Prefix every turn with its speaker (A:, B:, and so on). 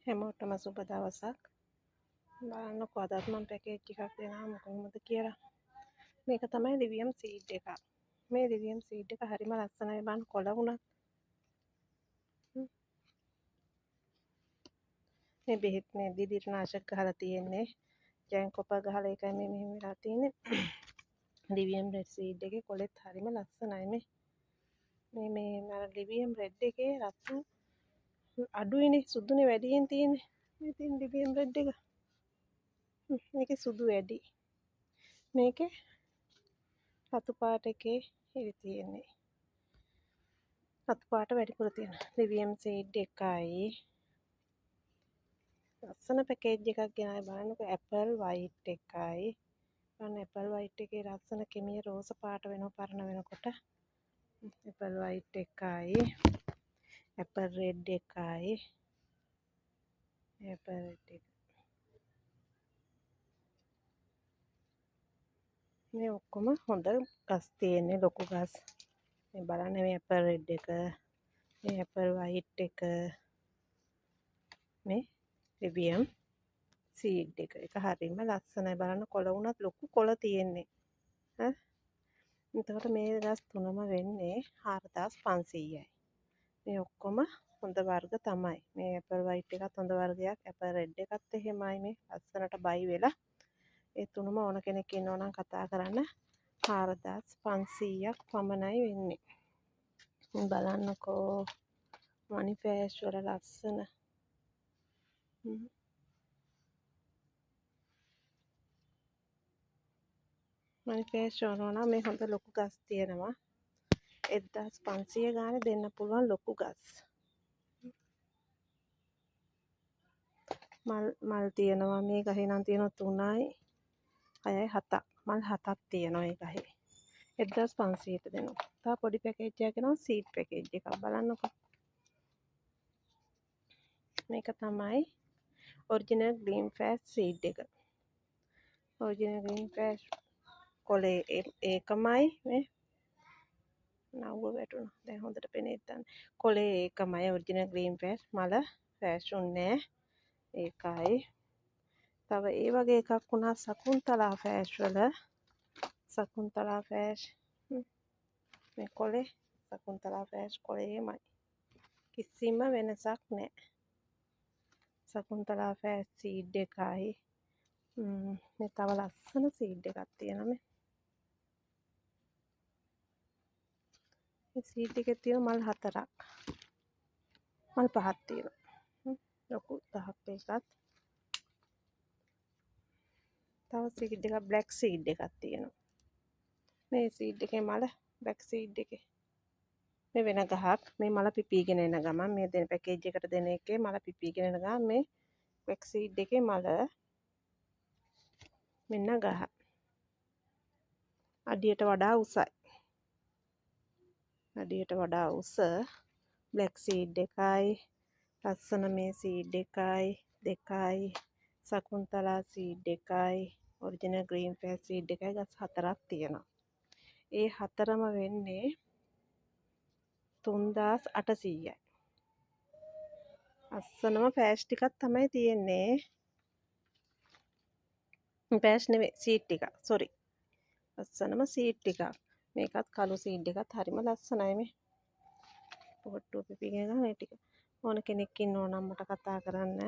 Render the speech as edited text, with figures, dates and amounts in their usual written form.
A: හැමෝටම සුබ දවසක්. බලන්නකෝ අදත් මම පැකේජ් එකක් දෙනවා කොහොමද කියලා. මේක තමයි ලිවියම් සීඩ් එක. මේ ලිවියම් සීඩ් එක හරිම ලස්සනයි බලන්න කොළ වුණත්. මේ බෙහෙත් මේ දිදිරනාශක ගහලා තියෙන්නේ. ජැන්කොප ගහලා ඒකයි මේ මෙහෙම වෙලා තියෙන්නේ. ලිවියම් රෙඩ් සීඩ් එකේ කොළෙත් හරිම ලස්සනයි මේ අර ලිවියම් රෙඩ් එකේ රතු අඩුයිනේ සුදුනේ වැඩියෙන් තියෙන්නේ. ඉතින් ලිවියම් රෙඩ් එක මේකේ සුදු වැඩි. මේකේ රතු පාට එකේ ඉරි තියෙන්නේ. රතු පාට වැඩිපුර තියෙන. ලිවියම් සීඩ් එකයි. ලස්සන පැකේජ් එකක් ගෙනාවේ බලන්නකෝ ඇපල් වයිට් එකයි. බලන්න ඇපල් වයිට් එකේ ලස්සන කෙමිය රෝස පාට වෙනවා පරණ වෙනකොට. ඇපල් වයිට් එකයි. ඇපල් රෙඩ් එකයි. ඇපල් රෙඩ් එක. මේ ඔක්කොම හොඳ ගස් තියෙන්නේ ලොකු ගස්. මේ බලන්න මේ ඇපල් රෙඩ් එක, මේ ඇපල් වයිට් එක, මේ ලිවියම් සීඩ් එක. ඒක හරියම ලස්සනයි බලන්න කොළ වුණත් ලොකු කොළ තියෙන්නේ. ඈ එතකොට මේ ගස් තුනම වෙන්නේ 4500යි. මේ ඔක්කොම හොඳ වර්ග තමයි. මේ ඇපල් වයිට් එකත් හොඳ වර්ගයක්. ඇපල් රෙඩ් එකත් එහෙමයි මේ ලස්සනට බයි වෙලා. ඒ තුනම ඕන කෙනෙක් ඉන්නව නම් කතා කරන්න 4500ක් පමණයි වෙන්නේ. බලන්නකෝ මනි ෆෑෂ් වල ලස්සන මනි ෆෑෂ් වුණා මේ හොඳ ලොකු ගස් තියෙනවා 1500 ගානේ දෙන්න පුළුවන් ලොකු ගස් මල් තියෙනවා මේ ගහේ නම් තියෙනවා 3යි 6යි 7ක් මල් 7ක් තියෙනවා මේ ගහේ 1500ට දෙනවා තව පොඩි පැකේජ් එකක් එනවා සීඩ් පැකේජ් එකක් බලන්නකෝ මේක තමයි ඔරිජිනල් ග්‍රීන් ෆෑෂ් සීඩ් එක ඔරිජිනල් ග්‍රීන් ෆෑෂ් කොලේ ඒකමයි මේ නව්ව වැටුණා දැන් හොඳට පෙනේ නැත්නම් කොලේ ඒකමයි ඔරිජිනල් ග්‍රීන් ෆෑෂ් මල ෆෑෂ් උන්නේ ඒකයි තව ඒ වගේ එකක් වුණා සකුන්තලා ෆෑෂ් වල සකුන්තලා ෆෑෂ් මේ කොලේ සකුන්තලා ෆෑෂ් කොලේමයි කිසිම වෙනසක් නැහැ සකුන්තලා ෆෑෂ් සීඩ් එකයි මේ තව ලස්සන සීඩ් එකක් තියෙනවා මේ සීඩ් එකේ තියෙන මල් 4ක් මල් 5ක් තියෙනවා ලොකු 10ක් එකක් තව සීඩ් එකක් බ්ලැක් සීඩ් එකක් තියෙනවා මේ සීඩ් එකේ මල බ්ලැක් සීඩ් එකේ මේ වෙන ගහක් මේ මල පිපීගෙන එන ගමන් මේ දෙන පැකේජ් එකට දෙන එකේ මල පිපීගෙන එන ගමන් මේ බ්ලැක් සීඩ් එකේ මල මෙන්න ගහ අඩියට වඩා උසයි අඩියට වඩා උස බ්ලැක් සීඩ් එකයි ලස්සන මේ සීඩ් එකයි දෙකයි සකුන්තලා සීඩ් එකයි ඔරිජිනල් ග්‍රීන් ෆෑෂ් සීඩ් එකයි ගස් 4ක් තියෙනවා ඒ හතරම වෙන්නේ 3800යි අස්සනම ෆෑෂ් ටිකක් තමයි තියෙන්නේ ෆෑෂ් නෙවෙයි සීඩ් ටික සෝරි අස්සනම සීඩ් ටිකක් මේකත් කළු සීඩ් එකත් හරිම ලස්සනයි මේ පොට්ටුව පිපිගෙන ගන්න මේ ටික ඕන කෙනෙක් ඉන්නව නම් මට කතා කරන්න